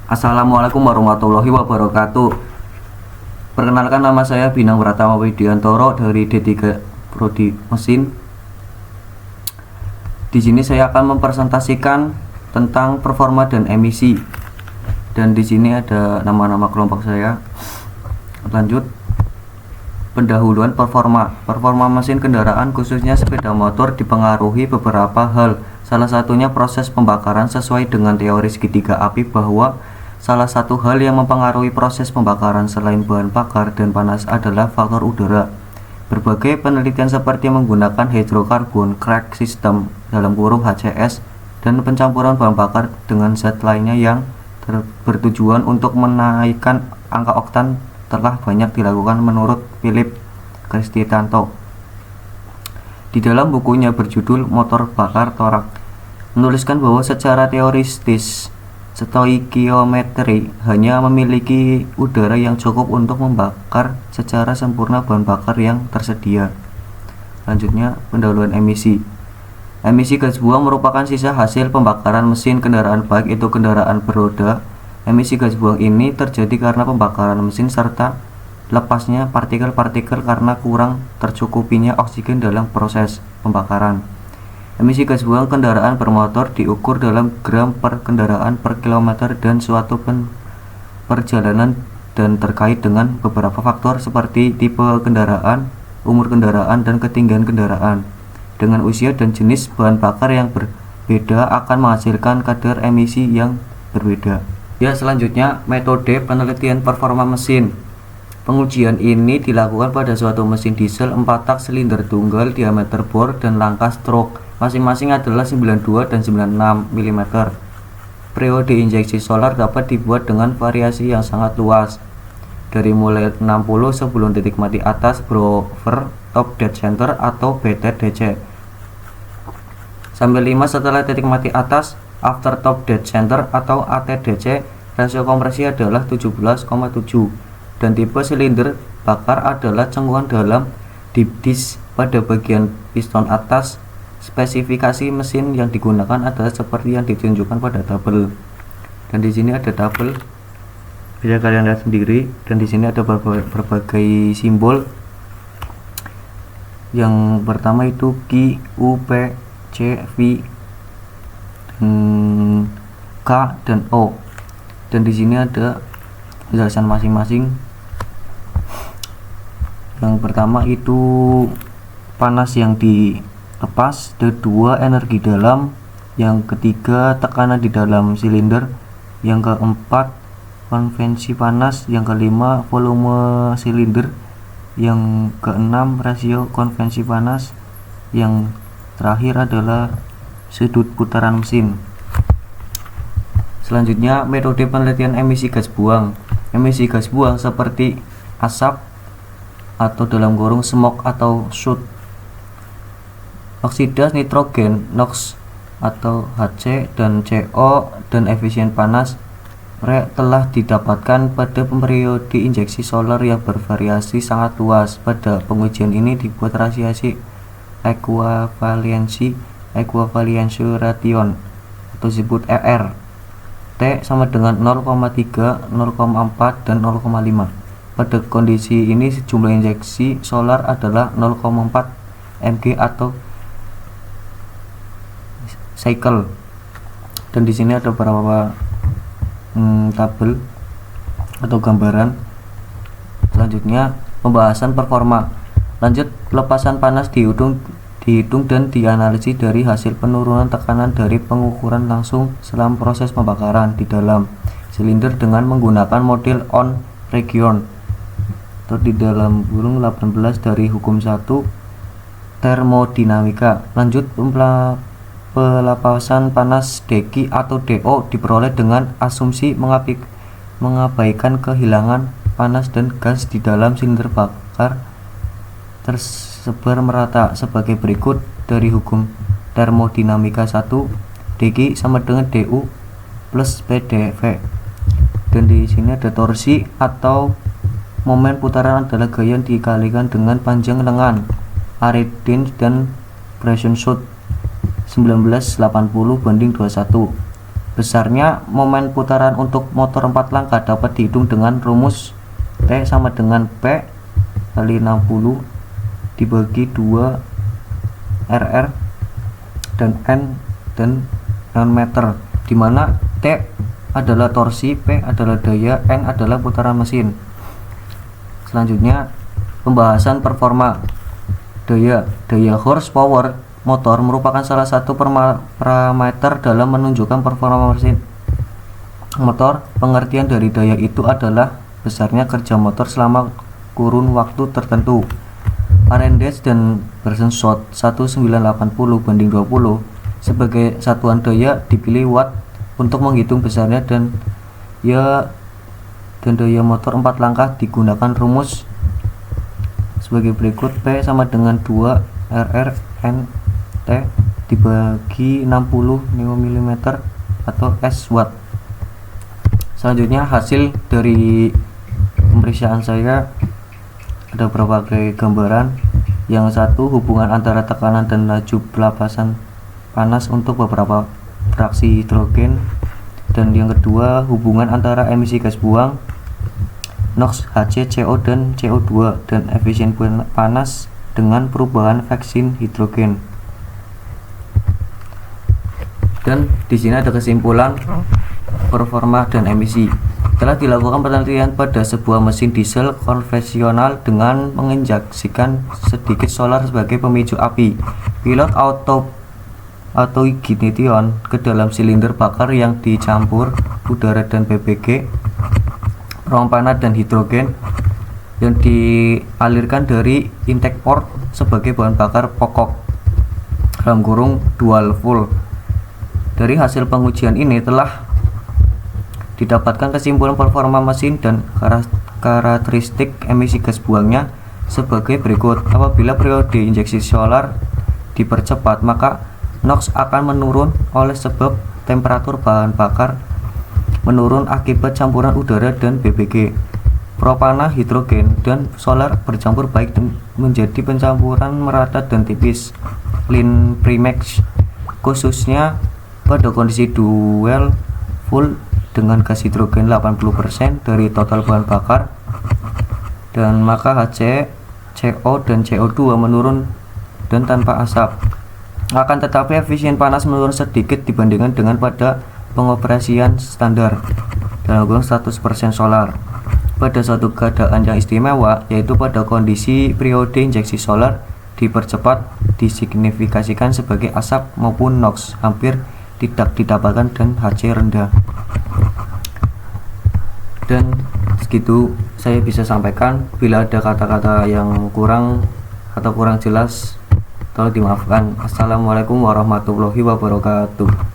Assalamualaikum warahmatullahi wabarakatuh. Perkenalkan, nama saya Binang Pratama Widiantoro dari D3 Prodi Mesin. Di sini saya akan mempresentasikan tentang performa dan emisi. Dan di sini ada nama-nama kelompok saya. Lanjut. Pendahuluan performa. Performa mesin kendaraan khususnya sepeda motor dipengaruhi beberapa hal. Salah satunya proses pembakaran sesuai dengan teori segitiga api, bahwa salah satu hal yang mempengaruhi proses pembakaran selain bahan bakar dan panas adalah faktor udara. Berbagai penelitian seperti menggunakan hydrocarbon crack system (HCS) dan pencampuran bahan bakar dengan zat lainnya yang bertujuan untuk menaikkan angka oktan telah banyak dilakukan menurut Philip Kristianto. Di dalam bukunya berjudul Motor Bakar Torak, menuliskan bahwa secara teoretis stoikiometri hanya memiliki udara yang cukup untuk membakar secara sempurna bahan bakar yang tersedia. Lanjutnya, pendahuluan emisi. Emisi gas buang merupakan sisa hasil pembakaran mesin kendaraan, baik itu kendaraan beroda. Emisi gas buang ini terjadi karena pembakaran mesin serta lepasnya partikel-partikel karena kurang tercukupinya oksigen dalam proses pembakaran. Emisi gas buang kendaraan bermotor diukur dalam gram per kendaraan per kilometer dan suatu perjalanan dan terkait dengan beberapa faktor seperti tipe kendaraan, umur kendaraan, dan ketinggian kendaraan. Dengan usia dan jenis bahan bakar yang berbeda akan menghasilkan kadar emisi yang berbeda. Selanjutnya, metode penelitian performa mesin. Pengujian ini dilakukan pada suatu mesin diesel 4 tak silinder tunggal, diameter bor dan langkah stroke masing-masing adalah 92 dan 96 mm. Periode injeksi solar dapat dibuat dengan variasi yang sangat luas, dari mulai 60 sebelum titik mati atas before top dead center atau BTDC, sampai 5 setelah titik mati atas after top dead center atau ATDC. Rasio kompresi adalah 17,7 dan tipe silinder bakar adalah cengkungan dalam deep dish pada bagian piston atas. Spesifikasi mesin yang digunakan adalah seperti yang ditunjukkan pada tabel. Dan di sini ada tabel, bisa kalian lihat sendiri. Dan di sini ada berbagai simbol. Yang pertama itu Q, U, P, C, V, K, dan O. Dan di sini ada penjelasan masing-masing. Yang pertama itu panas yang dilepas, kedua energi dalam, yang ketiga tekanan di dalam silinder, yang keempat konvensi panas, yang kelima volume silinder, yang keenam rasio konvensi panas, yang terakhir adalah sudut putaran mesin. Selanjutnya, metode penelitian emisi gas buang. Emisi gas buang seperti asap atau dalam kurung smoke atau soot, oksida nitrogen NOx atau HC dan CO, dan efisien panas telah didapatkan pada periode injeksi solar yang bervariasi sangat luas. Pada pengujian ini dibuat rasiasi ekuivaliensi ration atau disebut ER. T sama dengan 0,3, 0,4, dan 0,5. Pada kondisi ini jumlah injeksi solar adalah 0,4 mg atau cycle. Dan di sini ada beberapa tabel atau gambaran. Selanjutnya, pembahasan performa. Lanjut, pelepasan panas dihitung dan dianalisis dari hasil penurunan tekanan dari pengukuran langsung selama proses pembakaran di dalam silinder dengan menggunakan model on region atau di dalam burung 18 dari hukum 1 termodinamika. Lanjut, pelepasan panas DQ atau DO diperoleh dengan asumsi mengabaikan kehilangan panas dan gas di dalam silinder bakar tersebar merata sebagai berikut. Dari hukum termodinamika 1, DQ sama dengan DU plus PDV. Dan di sini ada torsi atau momen putaran adalah gaya yang dikalikan dengan panjang lengan. Aridin dan Bresson Shoot 1980 banding 21. Besarnya momen putaran untuk motor 4 langkah dapat dihitung dengan rumus T sama dengan P kali 60 dibagi 2 RR dan N dan meter, dimana T adalah torsi, P adalah daya, N adalah putaran mesin. Selanjutnya pembahasan performa. Daya horsepower motor merupakan salah satu parameter dalam menunjukkan performa mesin motor. Pengertian dari daya itu adalah besarnya kerja motor selama kurun waktu tertentu. Arendse dan Bersenschodt 1980/20 sebagai satuan daya dipilih watt untuk menghitung besarnya dan daya motor 4 langkah digunakan rumus sebagai berikut. P sama dengan 2 RR N T dibagi 60 Nm atau S watt. Selanjutnya hasil dari pemeriksaan saya ada berbagai gambaran. Yang satu, hubungan antara tekanan dan laju pelepasan panas untuk beberapa fraksi hidrogen. Dan yang kedua, hubungan antara emisi gas buang NOx, Hc, CO dan CO2 dan efisien panas dengan perubahan vaksin hidrogen. Dan di sini ada kesimpulan performa dan emisi. Telah dilakukan penelitian pada sebuah mesin diesel konvensional dengan menginjeksikan sedikit solar sebagai pemicu api. Pilot autoignition ke dalam silinder bakar yang dicampur udara dan BBG, ruang panas dan hidrogen yang dialirkan dari intake port sebagai bahan bakar pokok (dual fuel). Dari hasil pengujian ini telah didapatkan kesimpulan performa mesin dan karakteristik emisi gas buangnya sebagai berikut. Apabila periode injeksi solar dipercepat, maka NOx akan menurun oleh sebab temperatur bahan bakar menurun akibat campuran udara dan BBG. Propana, hidrogen, dan solar bercampur baik dan menjadi pencampuran merata dan tipis (clean premix), khususnya pada kondisi dual full dengan gas hidrogen 80% dari total bahan bakar, dan maka Hc, CO dan CO2 menurun dan tanpa asap. Akan tetapi efisien panas menurun sedikit dibandingkan dengan pada pengoperasian standar dalam kurung 100% solar. Pada suatu keadaan yang istimewa, yaitu pada kondisi periode injeksi solar dipercepat, disignifikasikan sebagai asap maupun NOx hampir tidak didapatkan dan Hc rendah. Dan segitu saya bisa sampaikan. Bila ada kata-kata yang kurang atau kurang jelas, tolong dimaafkan. Assalamualaikum warahmatullahi wabarakatuh.